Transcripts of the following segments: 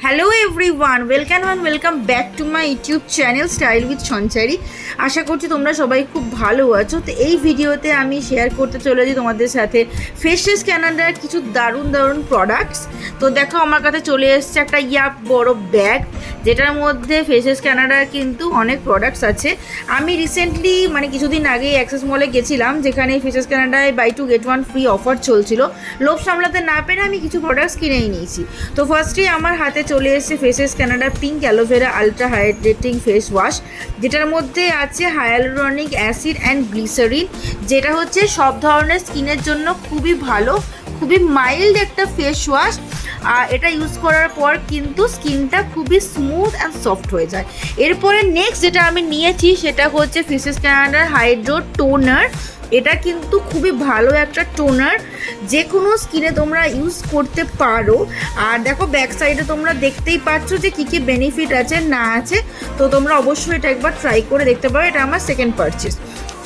Hello everyone, welcome back to my YouTube channel style with Sanchari. আশা করছি তোমরা সবাই খুব ভালো আছো। তো এই ভিডিওতে আমি শেয়ার করতে চলেছি তোমাদের সাথে ফেসেস ক্যানাডার কিছু দারুণ প্রোডাক্টস। তো দেখো আমার কাছে চলে এসছে একটা বড় ব্যাগ, যেটার মধ্যে ফেসেস ক্যানাডার কিন্তু অনেক প্রোডাক্টস আছে। আমি রিসেন্টলি কিছুদিন আগে অ্যাক্সেস মলে গেছিলাম, যেখানে ফেসেস ক্যানাডায় বাই 2 get 1 ফ্রি অফার চলছিল। লোভ সামলাতে না পেরে আমি কিছু প্রোডাক্টস কিনেই নিয়েছি। তো ফার্স্টেই আমার হাতে চলে এসেছে faces Canada pink aloe vera ultra hydrating face wash, যেটার মধ্যে আছে হায়ালুরনিক অ্যাসিড অ্যান্ড গ্লিসারিন, যেটা হচ্ছে সব ধরনের স্কিনের জন্য খুবই ভালো, খুবই মাইল্ড একটা ফেস ওয়াশ। আর এটা ইউজ করার পর কিন্তু স্কিনটা খুবই স্মুথ অ্যান্ড সফট হয়ে যায়। এরপরে নেক্সট যেটা আমি নিয়েছি সেটা হচ্ছে ফেসেস ক্যানাডার হাইড্রো টোনার। এটা কিন্তু খুবই ভালো একটা টোনার, যে কোনো স্কিনে তোমরা ইউজ করতে পারো। আর দেখো ব্যাক সাইডে তোমরা দেখতেই পাচ্ছ যে কী কী বেনিফিট আছে না আছে। তো তোমরা অবশ্যই এটা একবার ট্রাই করে দেখতে পারো। এটা আমার সেকেন্ড পারচেস।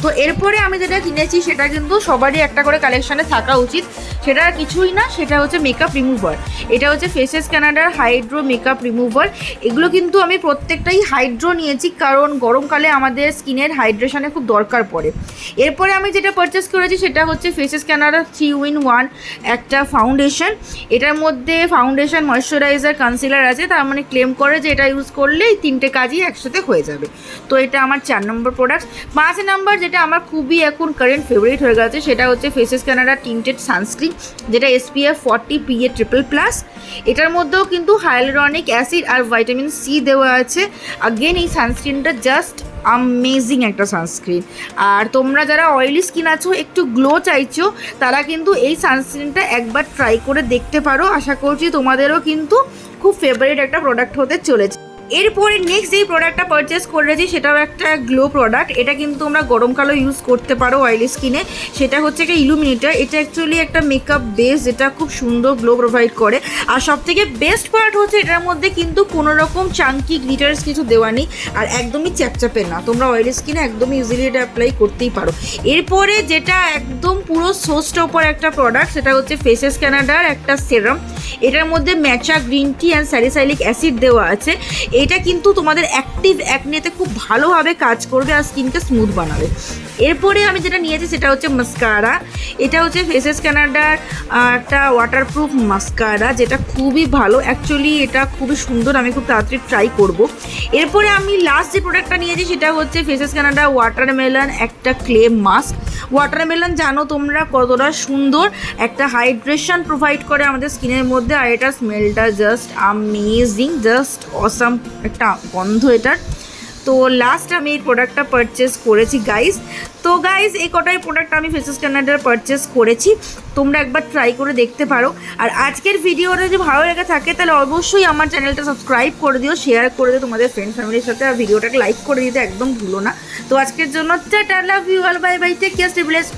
তো এরপরে আমি যেটা কিনেছি সেটা কিন্তু সবারই একটা করে কালেকশানে থাকা উচিত। সেটা আর কিছুই না, সেটা হচ্ছে মেকআপ রিমুভার। এটা হচ্ছে ফেসেস ক্যানাডার হাইড্রো মেকআপ রিমুভার। এগুলো কিন্তু আমি প্রত্যেকটাই হাইড্রো নিয়েছি, কারণ গরমকালে আমাদের স্কিনের হাইড্রেশনে খুব দরকার পড়ে। এরপরে আমি যেটা পারচেস করেছি সেটা হচ্ছে ফেসেস ক্যানাডার 3-in-1 একটা ফাউন্ডেশন। এটার মধ্যে ফাউন্ডেশন, ময়শ্চারাইজার, কনসিলার আছে। তার মানে ক্লেম করে যে এটা ইউজ করলে এই তিনটে কাজই একসাথে হয়ে যাবে। তো এটা আমার 4 নম্বর প্রোডাক্ট। 5 নম্বর যেটা আমার খুবই এখন কারেন্ট ফেভারিট হয়ে গেছে সেটা হচ্ছে ফেসেস ক্যানাডা টিন্টেড সানস্ক্রিন, যেটা SPF 40 PA++। এটার মধ্যেও কিন্তু হায়ালুরনিক অ্যাসিড আর ভিটামিন সি দেওয়া আছে। আগেন এই সানস্ক্রিনটা জাস্ট অ্যামেজিং একটা সানস্ক্রিন। আর তোমরা যারা অয়েলি স্কিন আছো, একটু গ্লো চাইছো, তারা কিন্তু এই সানস্ক্রিনটা একবার ট্রাই করে দেখতে পারো। আশা করছি তোমাদেরও কিন্তু খুব ফেভারিট একটা প্রোডাক্ট হতে চলেছে। এরপরে নেক্সট যেই প্রোডাক্টটা পারচেস করেছি সেটাও একটা গ্লো প্রোডাক্ট। এটা কিন্তু তোমরা গরমকালেও ইউজ করতে পারো অয়েলি স্কিনে। সেটা হচ্ছে একটা ইলুমিনেটর। এটা অ্যাকচুয়ালি একটা মেকআপ বেস, যেটা খুব সুন্দর গ্লো প্রোভাইড করে। আর সবথেকে বেস্ট পার্ট হচ্ছে এটার মধ্যে কিন্তু কোনো রকম চাঙ্কি গ্লিটার্স কিছু দেওয়া নেই, আর একদমই চ্যাপচ্যাপে না। তোমরা অয়েলি স্কিনে একদমই ইজিলি এটা অ্যাপ্লাই করতেই পারো। এরপরে যেটা একদম পুরো সোস্টের ওপর একটা প্রোডাক্ট, সেটা হচ্ছে ফেসেস ক্যানাডার একটা সেরাম। এটার মধ্যে matcha green tea and salicylic acid দেওয়া আছে। এটা কিন্তু তোমাদের অ্যাক্টিভ অ্যাকনেতে খুব ভালোভাবে কাজ করবে আর স্কিনকে স্মুথ বানাবে। এরপরে আমি যেটা নিয়েছি সেটা হচ্ছে মাস্কারা। এটা হচ্ছে ফেসেস ক্যানাডার একটা ওয়াটারপ্রুফ মাস্কারা, যেটা খুবই ভালো। অ্যাকচুয়ালি এটা খুবই সুন্দর, আমি খুব তাড়াতাড়ি ট্রাই করব। এরপরে আমি লাস্ট যে প্রোডাক্টটা নিয়েছি সেটা হচ্ছে ফেসেস ক্যানাডা ওয়াটারমেলন একটা ক্লে মাস্ক। ওয়াটারমেলন জানো তোমরা কতটা সুন্দর একটা হাইড্রেশন প্রোভাইড করে আমাদের স্কিনের মধ্যে। আর এটা স্মেলটা জাস্ট অ্যামেজিং, জাস্ট অসাম একটা গন্ধ এটার। তো লাস্ট আমি এই প্রোডাক্টটা পারচেস করেছি গাইস। তো গাইস এই কটাই প্রোডাক্ট আমি ফেসেস ক্যানাডার পারচেস করেছি। তোমরা একবার ট্রাই করে দেখতে পারো। আর আজকের ভিডিওটা যদি ভালো লেগে থাকে তাহলে অবশ্যই আমার চ্যানেলটা সাবস্ক্রাইব করে দিও, শেয়ার করে দিও তোমাদের ফ্রেন্ড ফ্যামিলির সাথে। আর ভিডিওটাকে লাইক করে দিতে একদম ভুলো না। তো আজকের জন্য tata, love you all, bye bye, take care, stay blessed.